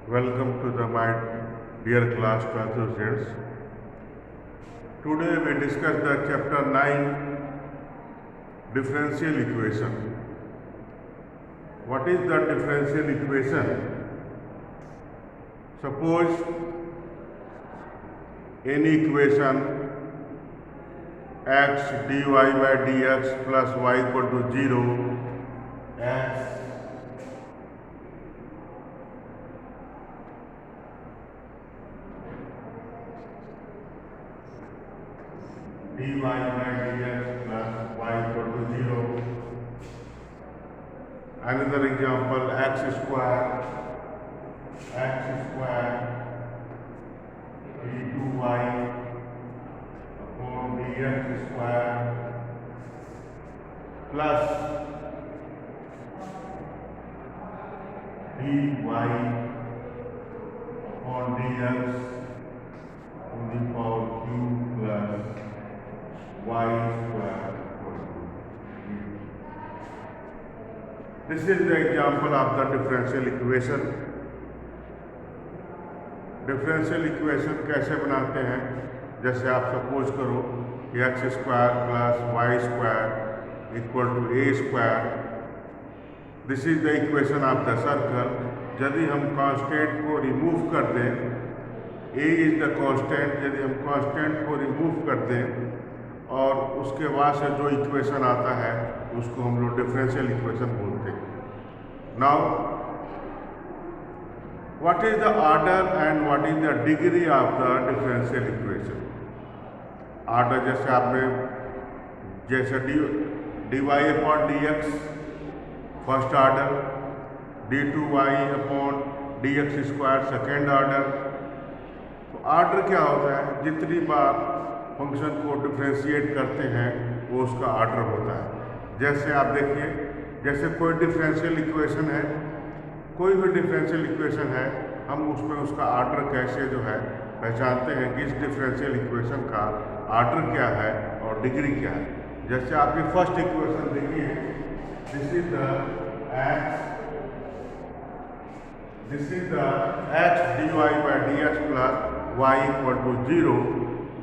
Welcome to my dear class 12th students. Today we discuss the chapter 9 differential equation. What is the differential equation? Suppose any equation x dy by dx plus y equal to 0, x dy by dx plus y equal to 0. Another example, x square d2y upon dx square plus dy upon dx to the power q plus y square. This is the example of the differential equation. Differential equation कैसे बनाते हैं? जैसे आप suppose करो कि x square plus y square equal to a square. This is the equation of the circle. यदि हम constant को रिमूव कर दें, ए इज द कांस्टेंट, यदि हम कांस्टेंट को रिमूव कर दें और उसके बाद से जो इक्वेशन आता है उसको हम लोग डिफरेंशियल इक्वेशन बोलते हैं. Now what is the order and what is the degree of the differential equation? Order जैसे आपने जैसे dy upon dx first order, d2y upon dx square second order. तो ऑर्डर क्या होता है? जितनी बार फंक्शन को डिफ्रेंशिएट करते हैं वो उसका ऑर्डर होता है. जैसे आप देखिए, जैसे कोई डिफरेंशियल इक्वेशन है, कोई भी डिफरेंशियल इक्वेशन है, हम उसमें उसका ऑर्डर कैसे जो है पहचानते हैं कि इस डिफरेंशियल इक्वेशन का ऑर्डर क्या है और डिग्री क्या है. जैसे आपकी फर्स्ट इक्वेशन देखिए, this is the x dy by dx plus y equal to 0.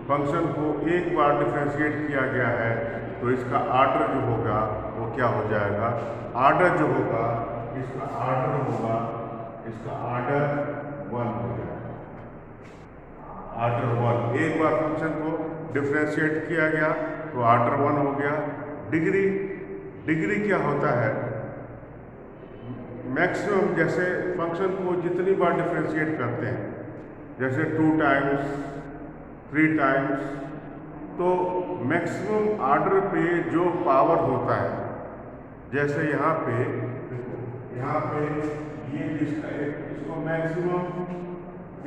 Function को एक बार डिफरेंशिएट किया गया है तो इसका ऑर्डर जो होगा वो क्या हो जाएगा? ऑर्डर जो होगा इसका ऑर्डर 1 हो जाएगा. ऑर्डर 1, एक बार फंक्शन को डिफरेंशिएट किया गया तो ऑर्डर 1 हो गया. डिग्री क्या होता है? मैक्सिमम, जैसे फंक्शन को जितनी बार डिफरेंशिएट करते हैं, जैसे 2 टाइम्स 3 टाइम्स, तो मैक्सिमम ऑर्डर पे जो पावर होता है, जैसे यहाँ पे ये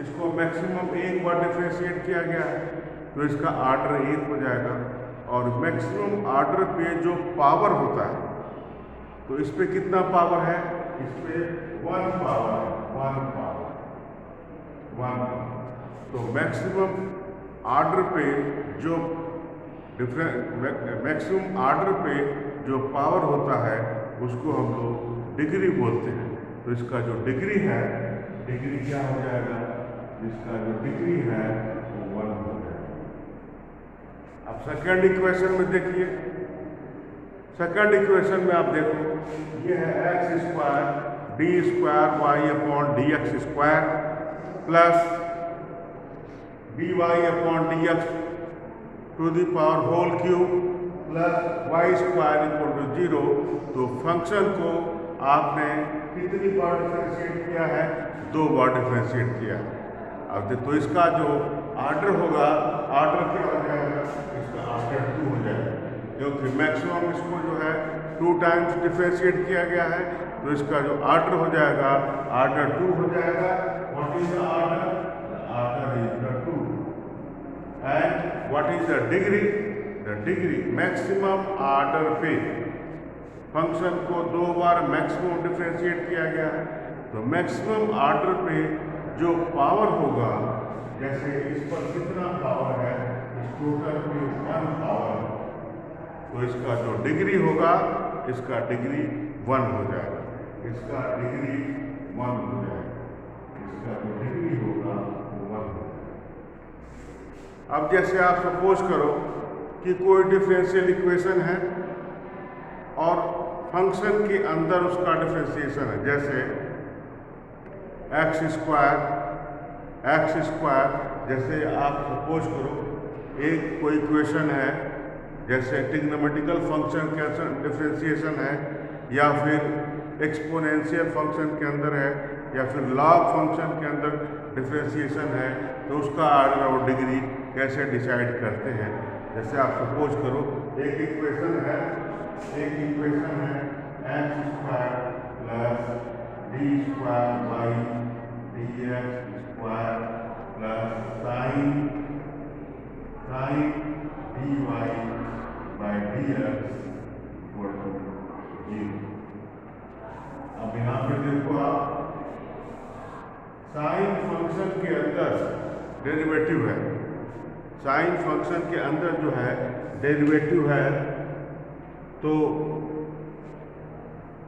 इसको मैक्सिमम एक बार डिफरेंशिएट किया गया है तो इसका ऑर्डर 1 हो जाएगा. और मैक्सिमम ऑर्डर पे जो पावर होता है, तो इस पे कितना पावर है? इस पे 1 पावर. तो मैक्सिमम ऑर्डर पे जो मैक्सिमम ऑर्डर पे जो पावर होता है उसको हम लोग डिग्री बोलते हैं. तो इसका जो डिग्री है, डिग्री क्या हो जाएगा? इसका जो डिग्री है वो 1 हो जाएगा. अब सेकंड इक्वेशन में देखिए, सेकंड इक्वेशन में आप देखो, ये है x square D square Y upon D x square plus D Y upon D x to the power whole cube plus y square equal to 0. तो फंक्शन को आपने कितनी बार डिफरेंशिएट किया है? 2 बार डिफरेंशिएट किया है. अब तो इसका जो ऑर्डर होगा, ऑर्डर क्या हो जाएगा? इसका ऑर्डर 2 हो जाएगा, क्योंकि मैक्सिमम इसको जो है 2 टाइम्स डिफरेंशिएट किया गया है. तो इसका जो ऑर्डर हो जाएगा, ऑर्डर 2 हो जाएगा. What is the order? Order is the 2. And what is the degree? The degree maximum order पे फंक्शन को 2 बार मैक्सिमम डिफरेंशिएट किया गया है, तो मैक्सिमम ऑर्डर पे जो पावर होगा, जैसे इस पर कितना पावर है, इस टोटल पे 1 पावर, तो इसका जो डिग्री होगा, इसका डिग्री 1 हो जाएगा. इसका डिग्री 1 हो जाएगा. इसका अब जैसे आप सपोज करो कि कोई डिफरेंशियल इक्वेशन है और फंक्शन के अंदर उसका डिफरेंशिएशन है, जैसे एक्स स्क्वायर, जैसे आप सपोज करो एक कोई इक्वेशन है, जैसे ट्रिग्नोमेट्रिकल फंक्शन के डिफरेंशिएशन है, या फिर एक्सपोनेंशियल फंक्शन के अंदर है, या फिर लॉग फंक्शन के अंदर डिफरेंशिएशन है, तो उसका ऑर्डर और डिग्री कैसे डिसाइड करते हैं। जैसे आप सपोज करो एक इक्वेशन है x square plus d square by d x square plus sine d y by d x equal to 0। अब यहाँ पे देखो आप, साइन फंक्शन के अंदर डेरिवेटिव है, साइन फंक्शन के अंदर जो है डेरिवेटिव है, तो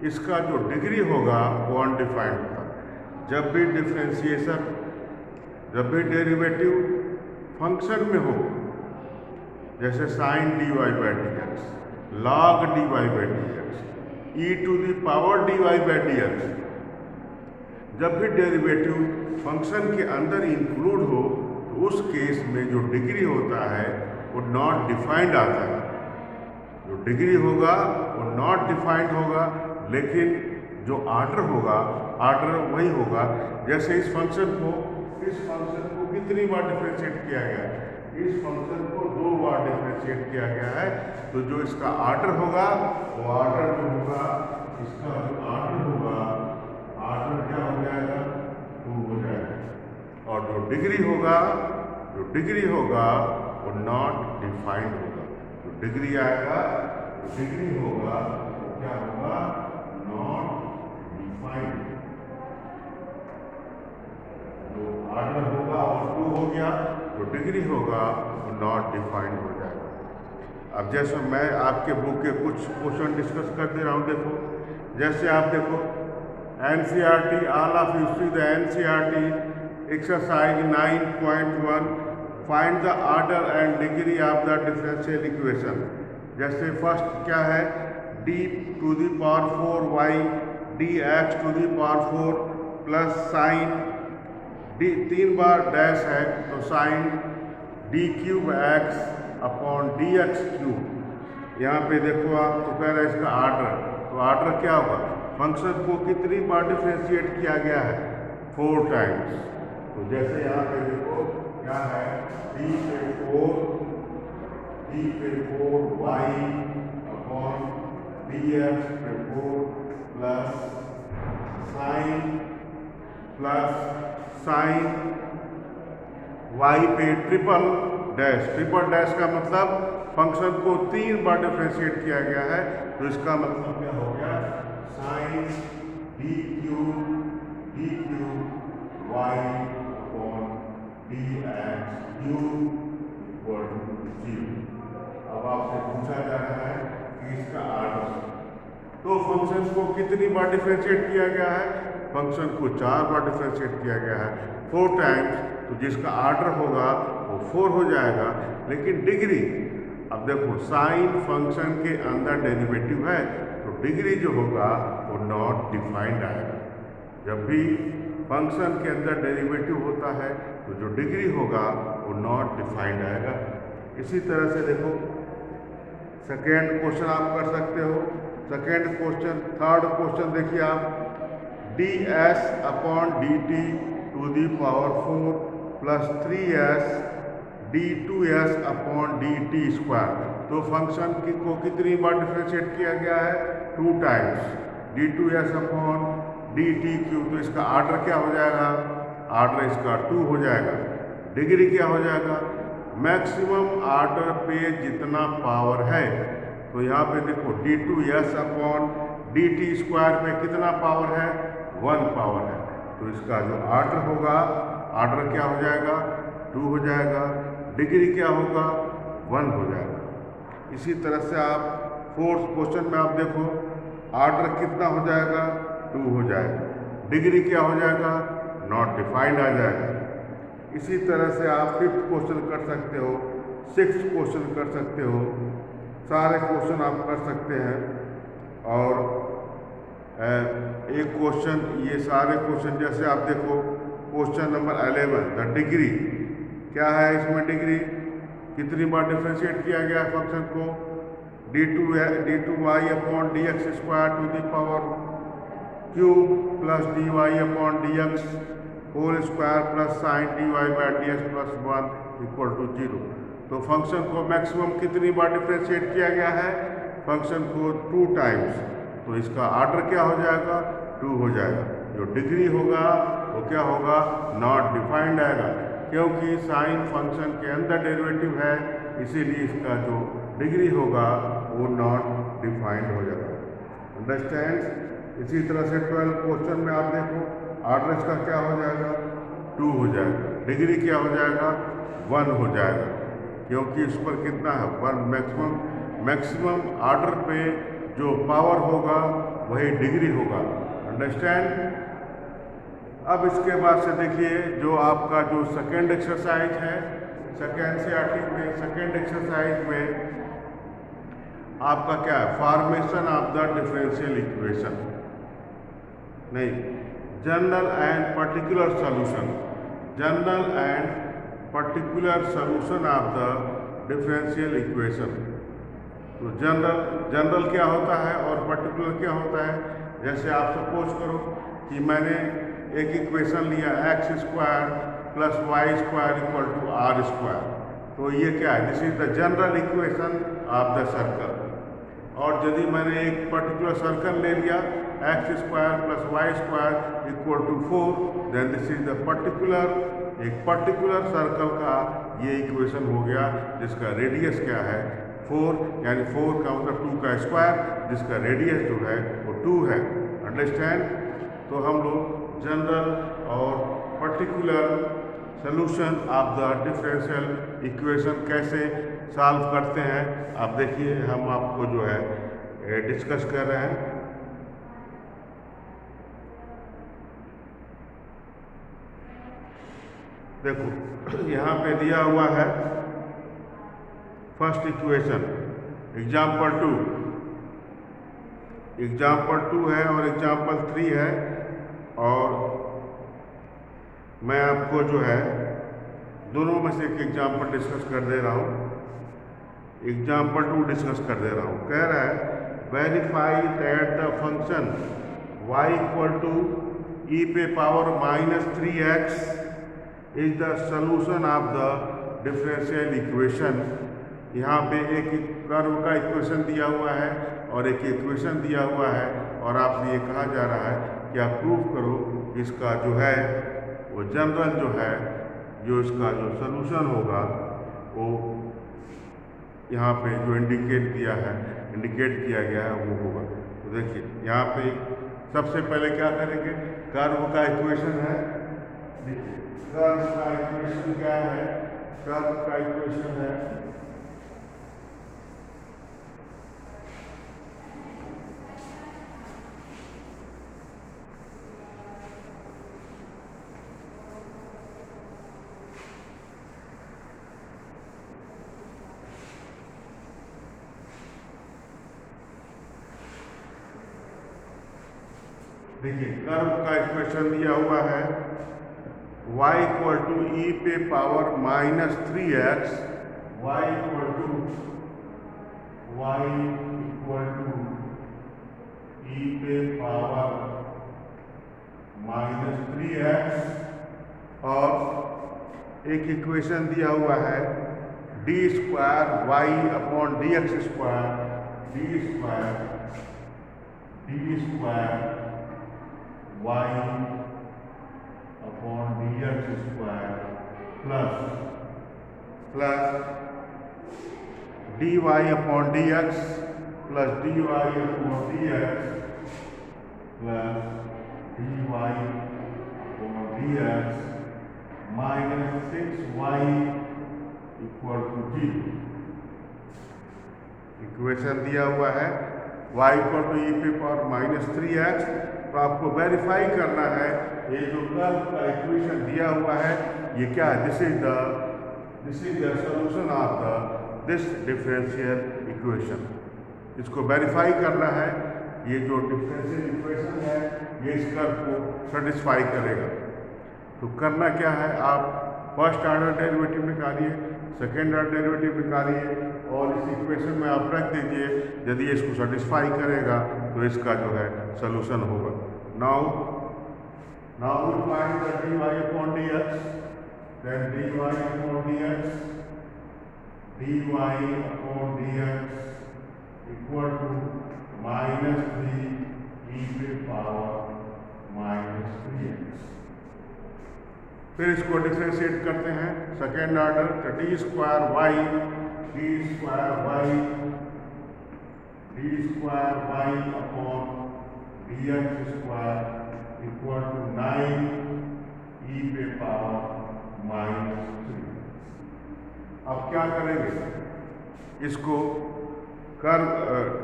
इसका जो डिग्री होगा वो अनडिफाइंड होगा। जब भी डेरिवेटिव फंक्शन में हो, जैसे sine d y by d x, log d y by d x, e to the power d y by d x, जब भी डेरिवेटिव फंक्शन के अंदर इंक्लूड हो तो उस केस में जो डिग्री होता है वो नॉट डिफाइंड आता है। जो डिग्री होगा वो नॉट डिफाइंड होगा, लेकिन जो आर्डर होगा आर्डर वही होगा। जैसे इस फंक्शन को कितनी बार डिफरेंशिएट किया गया है, इस फंक्शन को 2 बार डिफरेंशिएट किया गया है, तो जो इसका आर्डर होगा वो आर्डर जो होगा, इसका जो आर्डर होगा, आर्डर क्या हो जाएगा, 2 हो जाएगा। और जो डिग्री होगा वो नॉट डिफाइंड होगा। जो डिग्री आएगा, वो क्या होगा, नॉट डिफाइंड। जो आर्डर होगा और 2 हो गया, जो डिग्री होगा वो नॉट डिफाइंड हो जाएगा। अब जैसे मैं आपके बुक के कुछ क्वेश्चन डिस्कस कर दे रहा हूँ, देखो जैसे आप देखो NCERT, all of you see the NCERT exercise 9.1, find the order and degree of the differential equation। जैसे फर्स्ट क्या है, d to the power 4y dx to the power 4 plus sine d 3 बार डैश है तो sine d cube x upon D x cube. यहाँ पे देखो आप, तो कह रहे हैं इसका आर्डर, तो आर्डर क्या होगा, फंक्शन को कितनी बार डिफरेंशिएट किया गया है, 4 टाइम्स। तो जैसे यहाँ पे देखो क्या है, d पे 4 y अपॉन डी एक्स पे 4 प्लस साइन y पे ट्रिपल डैश का मतलब फंक्शन को 3 बार डिफरेंशिएट किया गया है, तो इसका मतलब क्या हो गया, sine d cube y upon D x cube equal to 0। अब आपसे पूछा जा रहा है कि इसका आर्डर, तो फंक्शन को कितनी बार डिफरेंशिएट किया गया है, फंक्शन को 4 बार डिफरेंशिएट किया गया है, 4 टाइम्स, तो जिसका आर्डर होगा वो 4 हो जाएगा। लेकिन डिग्री, अब देखो साइन फंक्शन के अंदर डेरिवेटिव है, तो डिग्री जो होगा वो नॉट डिफाइंड आएगा। जब भी फंक्शन के अंदर डेरिवेटिव होता है तो जो डिग्री होगा वो नॉट डिफाइंड आएगा। इसी तरह से देखो सेकेंड क्वेश्चन आप कर सकते हो। सेकेंड क्वेश्चन, थर्ड क्वेश्चन देखिए आप, ds upon dt to the power 4 plus 3s d2s upon dt square. तो फंक्शन को कितनी बार डिफरेंशिएट किया गया है, 2 times, d2s upon dt cube. तो इसका आर्डर क्या हो जाएगा, आर्डर इसका 2 हो जाएगा। डिग्री क्या हो जाएगा, मैक्सिमम आर्डर पे जितना पावर है, तो यहाँ पे देखो d2s अपॉन dt स्क्वायर पे कितना पावर है, 1 पावर है, तो इसका जो आर्डर होगा, आर्डर क्या हो जाएगा, 2 हो जाएगा। डिग्री क्या होगा, 1 हो जाएगा। इसी तरह से आप फोर्थ क्वेश्चन में आप देखो, आर्डर कितना हो जाएगा, 2 हो जाएगा। डिग्री क्या हो जाएगा, नॉट डिफाइंड आ जाएगा। इसी तरह से आप 5th क्वेश्चन कर सकते हो, 6th क्वेश्चन कर सकते हो, सारे क्वेश्चन आप कर सकते हैं। और एक क्वेश्चन, ये सारे क्वेश्चन जैसे आप देखो क्वेश्चन नंबर 11, द डिग्री क्या है, इसमें डिग्री कितनी बार डिफ्रेंशिएट किया गया फंक्शन को, d2y upon dx square to the power cube plus dy upon dx whole square plus sine dy by dx plus 1 equal to 0। तो फंक्शन को मैक्सिमम कितनी बार डिफ्रेंशिएट किया गया है, फंक्शन को 2 टाइम्स। तो इसका ऑर्डर क्या हो जाएगा, 2 हो जाएगा। जो डिग्री होगा वो क्या होगा, नॉट डिफाइंड आएगा, क्योंकि साइन फंक्शन के अंदर डेरिवेटिव है, इसीलिए इसका जो डिग्री होगा वो नॉट डिफाइंड हो जाएगा। अंडरस्टैंड। इसी तरह से 12 क्वेश्चन में आप देखो ऑर्डर इसका क्या हो जाएगा, 2 हो जाएगा, डिग्री क्या हो जाएगा, 1 हो जाएगा, क्योंकि इस पर कितना है, 1 मैक्सिमम ऑर्डर पे जो पावर होगा वही डिग्री होगा। अंडरस्टैंड। अब इसके बाद से देखिए जो आपका जो सेकेंड एक्सरसाइज है, सेकेंड सीईआरटी में सेकेंड एक्सरसाइज में आपका क्या है, formation of the differential equation, नहीं, general and particular solution, general and particular solution of the differential equation. तो जनरल क्या होता है और पर्टिकुलर क्या होता है। जैसे आप सपोज करो कि मैंने एक इक्वेशन लिया x square plus y square equal to r square, तो ये क्या है, this is the general equation of the circle. और यदि मैंने एक पर्टिकुलर सर्कल ले लिया x square plus y square equal to 4, then this is the particular, एक पर्टिकुलर सर्कल का ये इक्वेशन हो गया जिसका रेडियस क्या है 4, यानी 4 का मतलब 2 का स्क्वायर, जिसका रेडियस जो है वो 2 है। अंडरस्टैंड। तो हम लोग जनरल और particular solution of the differential equation कैसे सॉल्व करते हैं, आप देखिए हम आपको जो है डिस्कस कर रहे हैं। देखो यहाँ पे दिया हुआ है फर्स्ट इक्वेशन, एग्जाम्पल 2 है और एग्जाम्पल 3 है, और मैं आपको जो है दोनों में से एक एग्जाम्पल डिस्कस कर दे रहा हूँ। एग्जाम्पल 2 डिस्कस कर दे रहा हूँ। कह रहा है verify that the function y equal to e पे power -3x is the solution of the differential equation. यहाँ पे एक कर्व का इक्वेशन दिया हुआ है और एक इक्वेशन दिया हुआ है, और आपसे ये कहा जा रहा है कि आप प्रूव करो इसका जो है वो जनरल जो है, जो इसका जो सॉल्यूशन होगा वो यहाँ पे जो इंडिकेट किया गया है वो होगा। तो देखिए यहाँ पे सबसे पहले क्या करेंगे, कर्व का इक्वेशन है, देखिए कर्व का इक्वेशन क्या है, कर्व का इक्वेशन है देखिए कर्व का इक्वेशन दिया हुआ है y इक्वल टू ई पे power -3x, y equal to E पे पावर -3x, और एक इक्वेशन दिया हुआ है D square Y upon D x square, D square Y upon D x square plus D Y upon D X plus D Y upon D X plus D Y upon D X -6y equal to 0। Equation दिया हुआ है y equal to E पे power -3x तो आपको verify करना है ये जो कर्व का इक्वेशन दिया हुआ है ये क्या है, this is the solution of this differential equation. इसको वेरीफाई करना है, ये जो डिफरेंशियल इक्वेशन है ये इस कर्व को सेटिस्फाई करेगा। तो करना क्या है, आप फर्स्ट ऑर्डर डेरिवेटिव निकालिए, सेकेंड ऑर्डर डेरिवेटिव निकालिए और इस इक्वेशन में आप रख दीजिए। यदि इसको सेटिस्फाई करेगा तो इसका जो है सॉल्यूशन होगा। Now we find the dy upon dx, then dy upon dx equal to -3 e to the power -3x। फिर इसको डिफरेंशिएट करते हैं सेकेंड ऑर्डर, तो d square Y upon D x square equal to 9 e पे power -3। अब क्या करेंगे, इसको कर्व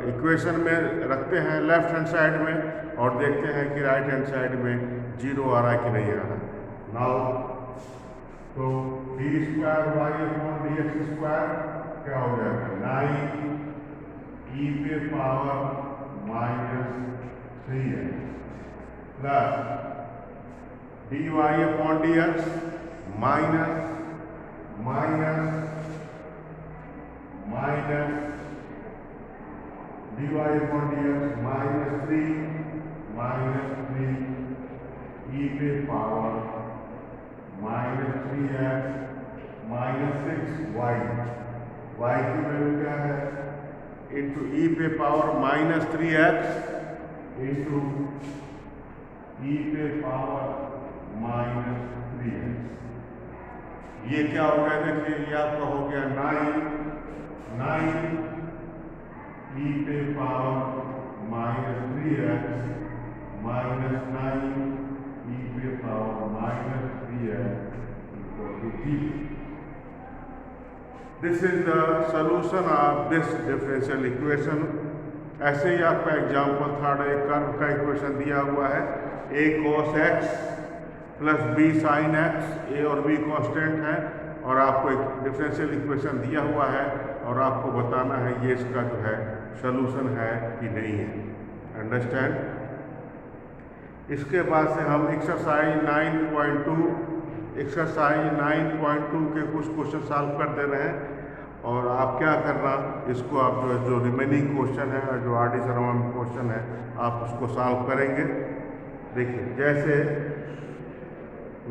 इक्वेशन में रखते हैं लेफ्ट हैंड साइड में और देखते हैं कि राइट हैंड साइड में 0 आ रहा है कि नहीं आ रहा है। नाउ तो d square Y upon D x square क्या हो जाएगा, 9 e पे power -3x plus D Y upon D x minus dy upon dx -3 e पे पावर -3x -6y, y की वैल्यू क्या है, इंटू e पे पावर -3x इंटू e पे पावर -3x। ये क्या हो गया, देखिए ये आपका हो गया 9 e पे पावर -3x -9 e पे power -3x equal to 0। This is the solution of this differential equation. ऐसे ही आपका एग्जाम्पल थर्ड, एक कर्व का इक्वेशन दिया हुआ है a cos x plus b sin x, a और b कांस्टेंट है और आपको एक डिफरेंशियल इक्वेशन दिया हुआ है और आपको बताना है ये इसका जो है सॉल्यूशन है कि नहीं है। अंडरस्टैंड। इसके बाद से हम एक्सरसाइज 9.2 के कुछ क्वेश्चन सॉल्व कर दे रहे हैं और आप क्या करना, इसको आप जो रिमेनिंग क्वेश्चन है और जो आर डी शर्मा में क्वेश्चन है आप उसको सॉल्व करेंगे। देखिए जैसे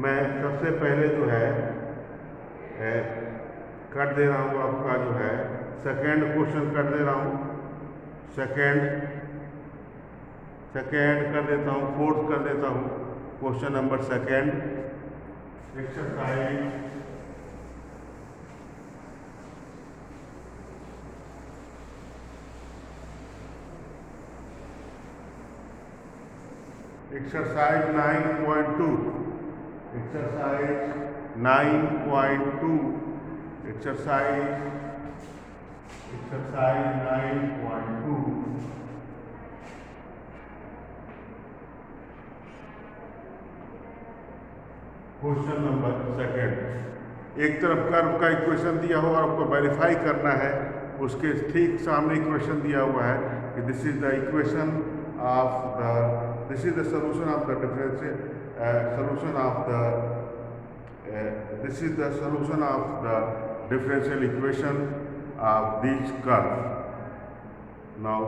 मैं सबसे पहले जो है कर दे रहा हूँ, आपका जो है सेकेंड क्वेश्चन कर दे रहा हूँ, सेकेंड कर देता हूँ, फोर्थ कर देता हूँ। Question number second, exercise exercise 9.2 question number second. एक तरफ कर्व का इक्वेशन दिया हुआ और आपको वेरीफाई करना है, उसके ठीक सामने इक्वेशन दिया हुआ है कि this is the equation of the, this is the solution of the differential this is the solution of the differential equation of this curve. Now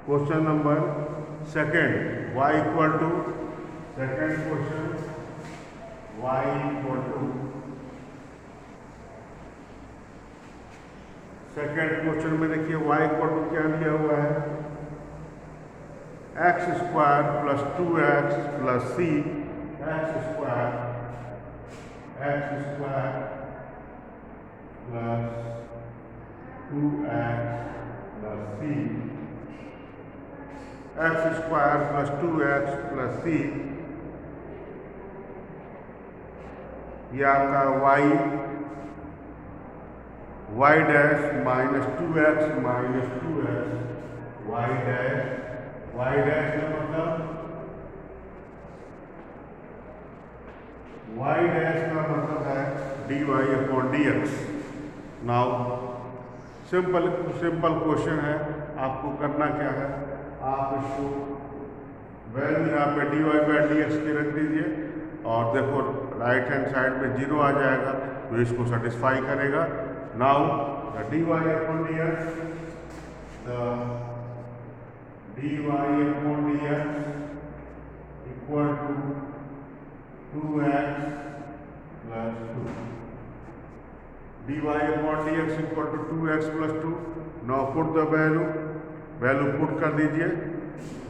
question number second, y equal to, second question, y equal to, second question में देखिए y equal to क्या दिया हुआ है, x square plus 2x plus c, x square plus 2x plus c, x square plus 2x plus c, ये आपका y dash minus 2x y dash y dash का मतलब y डैश का मतलब है dy upon dx। Now simple question है, आपको करना क्या है, आप इसको वैल्यू यहाँ पे dy बाई dx की रख दीजिए और देखो राइट हैंड साइड में 0 आ जाएगा तो इसको सेटिस्फाई करेगा। Now the dy upon dx, the dy upon dx equal to 2x plus 2, dy upon dx equal to 2x plus 2। now put the value put कर दीजिए,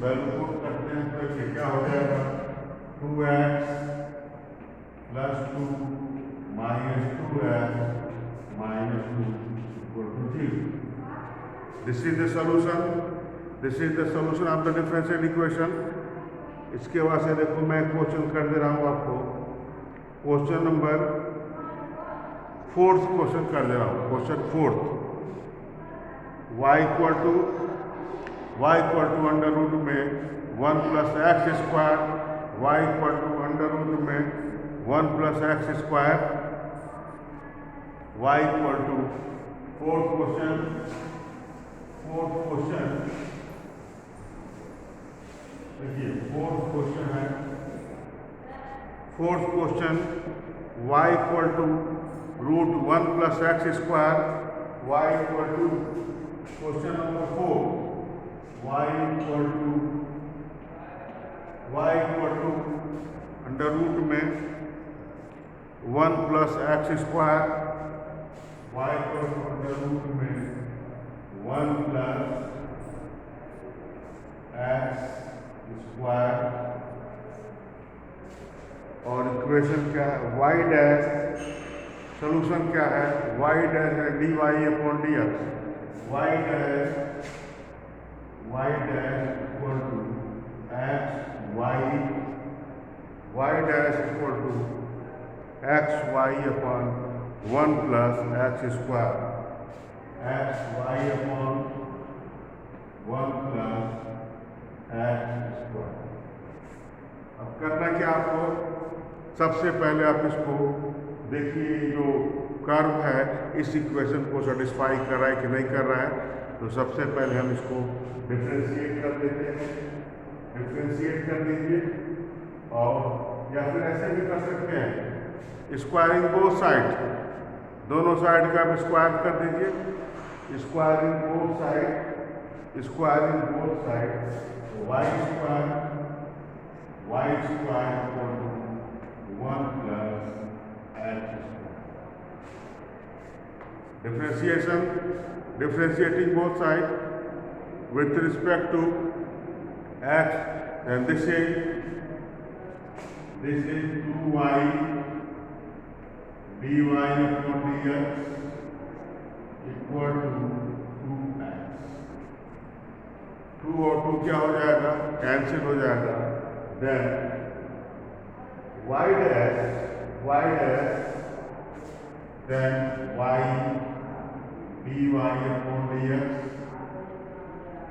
वैल्यू पुट करते हैं तो ये क्या हो जाएगा 2x plus 2 minus 2x minus 2 equal to 0। this is the solution of the differential equation। इसके बाद से देखो मैं क्वेश्चन कर दे रहा हूँ आपको, क्वेश्चन नंबर 4th क्वेश्चन कर दे रहा हूँ, question 4th। y equal to under root में 1 plus x square, y equal to under root में 1 plus x square, y equal to 4th question देखिए 4th क्वेश्चन है, 4th question y equal to root 1 plus x square, y equal to question number 4 y equal to under root में 1 plus x square, y equal to under root में 1 plus x square, और equation क्या है y dash, solution क्या है y dash है dy upon dx, y dash equal to y dash equal to xy upon 1 plus x square, xy upon 1 plus x square. अब करना क्या आपको, सबसे पहले आप इसको देखिए जो कर्व है इस इक्वेशन को सेटिस्फाई कर रहा है कि नहीं कर रहा है, तो सबसे पहले हम इसको डिफरेंशिएट कर देते हैं, डिफरेंशिएट कर दीजिए, और या फिर ऐसे भी कर सकते हैं स्क्वायरिंग बोथ साइड, दोनों साइड का आप स्क्वायर कर दीजिए, squaring both side y square equal to 1 plus x square. differentiating both sides with respect to x, and this is 2y dy upon dx equal to 2x। 2 और 2 क्या हो जाएगा, cancel हो जाएगा। Then y dash then y dy upon dx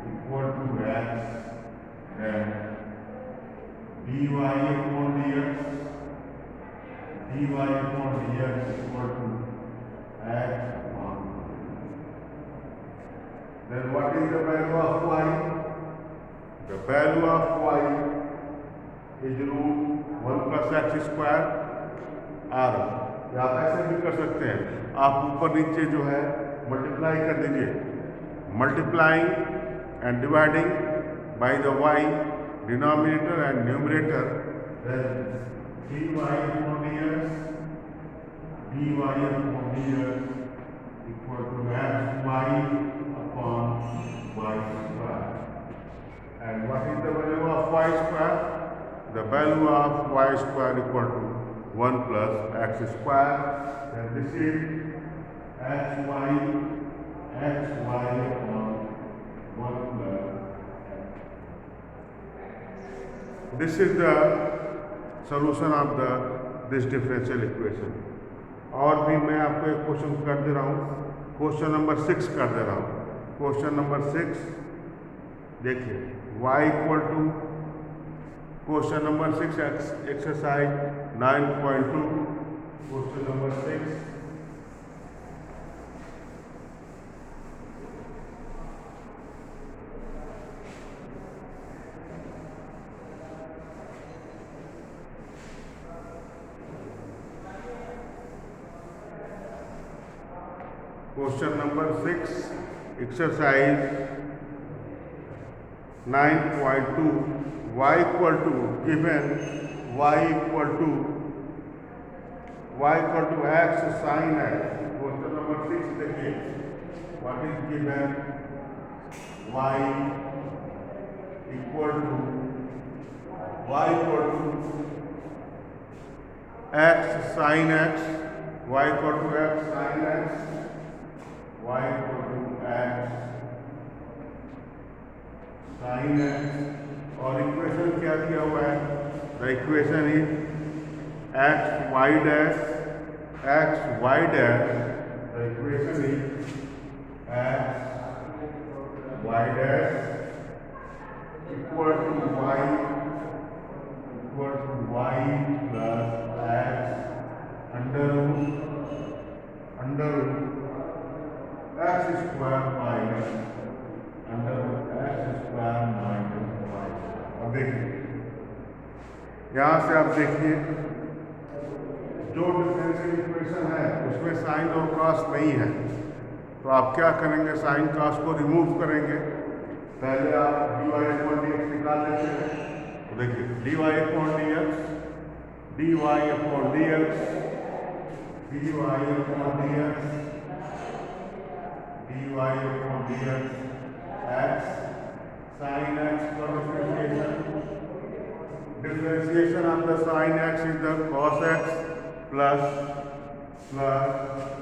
equal to x, then dy upon dx equal to x upon। Then what is the value of y? The value of y is root 1 plus x square, और आप ऐसे भी कर सकते हैं, आप ऊपर नीचे जो है मल्टीप्लाई कर दीजिए, multiplying and dividing by the y denominator and numerator, then dy upon dx equal to xy upon y square। And what is the value of y square? The value of y square equal to 1 plus x square, and this is xy upon 1 plus x। This is the solution of this differential equation। और भी मैं आपको एक question कर दे रहा हूँ, question number 6 कर दे रहा हूँ। क्वेश्चन नंबर 6 देखिए, y equal to question number 6 exercise 9.2 question number 6 question number 6 exercise 9.2 y equal to given y equal to x sin x। Question number 6 देखिए, what is given y equal to x sin x, y equal to x sin x, y equal to x sin x। और equation क्या दिया हुआ है? The equation is x Y dash the equation is x Y dash equal to y plus x under x square minus x square minus. अब देखिए, यहाँ से आप देखिए, जो डिफरेंशियल इक्वेशन है उसमें साइन और कॉस नहीं है, तो आप क्या करेंगे? साइन कॉस को रिमूव करेंगे। पहले आप dy अपॉन dx निकाल लेते हैं, तो देखिए dy upon dx x sin x for differentiation of the sin x is the cos x plus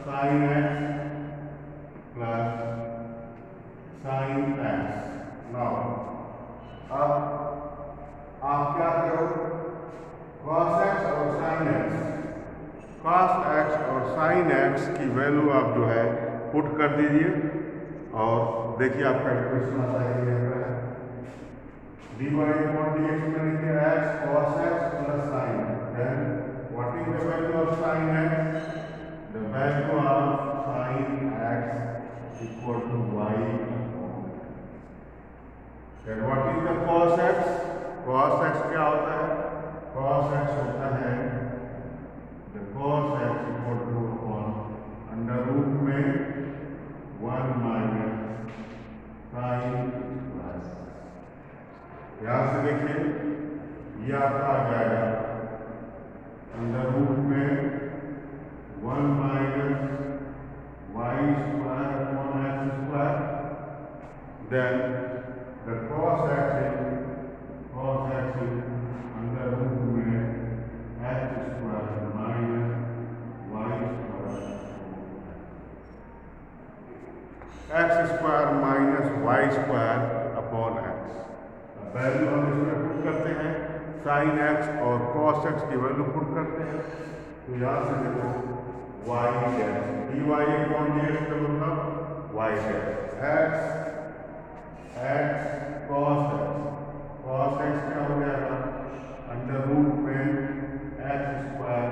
sin x plus sin x। now अब आप क्या करो? cos x और sin x की वैल्यू आप जो है पुट कर दीजिए, और देखिए आपका इक्वेशन आता है dy upon dx में लिखिए x cos x plus sin। then what is the value of sin x? the value of sin x equal to y upon x। then what is the cos x? cos x क्या होता है? cos x होता है the cos x equal to upon under root में 1 minus sin plus. यहाँ से देखिए, ये आपका आ जाएगा अंडर रूट में 1 minus Y square upon X square. Then the cos x under root में X square minus Y square upon X. Value हम इसमें पुट करते हैं, साइन एक्स और कॉस एक्स की वैल्यू पुट करते हैं, तो यहाँ से देखो Y dash dy upon dx का मतलब Y dash X cos X क्या हो जाएगा? अंडर रूट में X square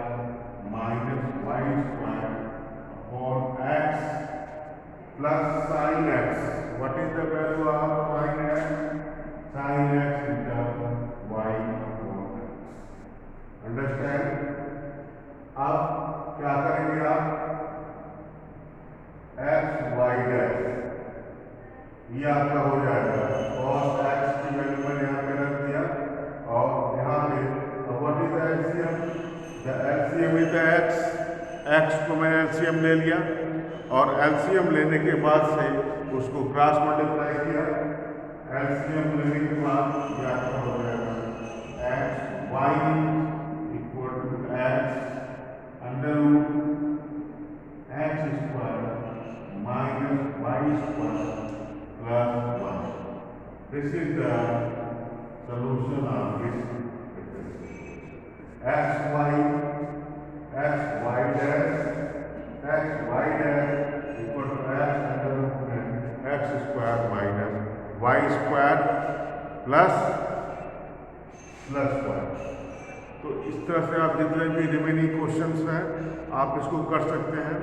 minus Y square upon X plus sine x. What is the value of sine x? sin x into y upon x। Understand? अब क्या करेंगे आप? x y dash ये आपका हो जाएगा cos x की वैल्यू मैंने यहाँ पे रख दिया, और यहाँ पे what is the LCM? The LCM is the x को मैंने एलसीएम ले लिया, और एलसीएम लेने के बाद से उसको क्रॉस मल्टीप्लाई किया। एलसीएम लेने के बाद क्या हो जाएगा? X Y equal to X under root X square minus Y square plus 1। This is the solution of this X Y dash equal to X under root में X square minus Y square तो इस तरह से आप जितने भी remaining questions हैं आप इसको कर सकते हैं।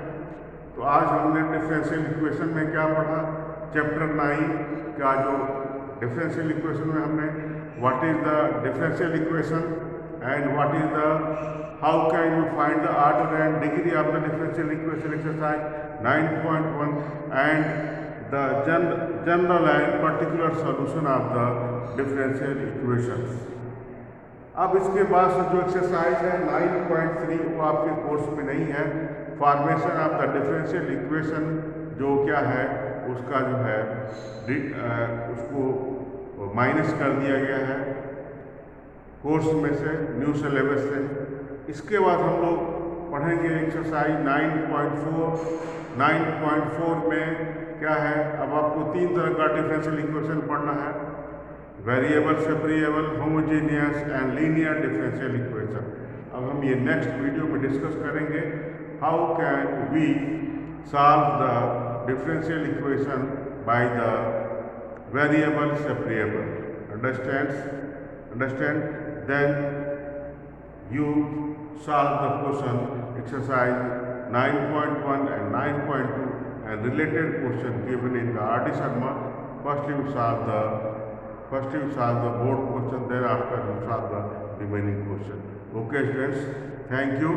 तो आज हमने डिफरेंशियल इक्वेशन में क्या पढ़ा, चैप्टर 9 का जो डिफरेंशियल इक्वेशन में हमने what is the differential equation and what is the how can you find the order and degree of the differential equation exercise 9.1 and the general and particular solution of the differential equations। अब इसके बाद से जो exercise है 9.3 वो आपके course में नहीं है। Formation of the differential equation जो क्या है उसका जो है उसको माइनस कर दिया गया है कोर्स में से, न्यू सिलेबस से। इसके बाद हम लोग पढ़ेंगे एक्सरसाइज 9.4। 9.4 में क्या है, अब आपको 3 तरह का डिफरेंशियल इक्वेशन पढ़ना है, variable, separable, homogeneous and linear differential equation. अब हम ये नेक्स्ट वीडियो में डिस्कस करेंगे how can we solve the differential equation by the variable separable. Understand? Then you solve the question exercise 9.1 and 9.2 and related question given in the R.D. Sharma. First you solve the board question, then after you solve the remaining question. Okay students, thank you.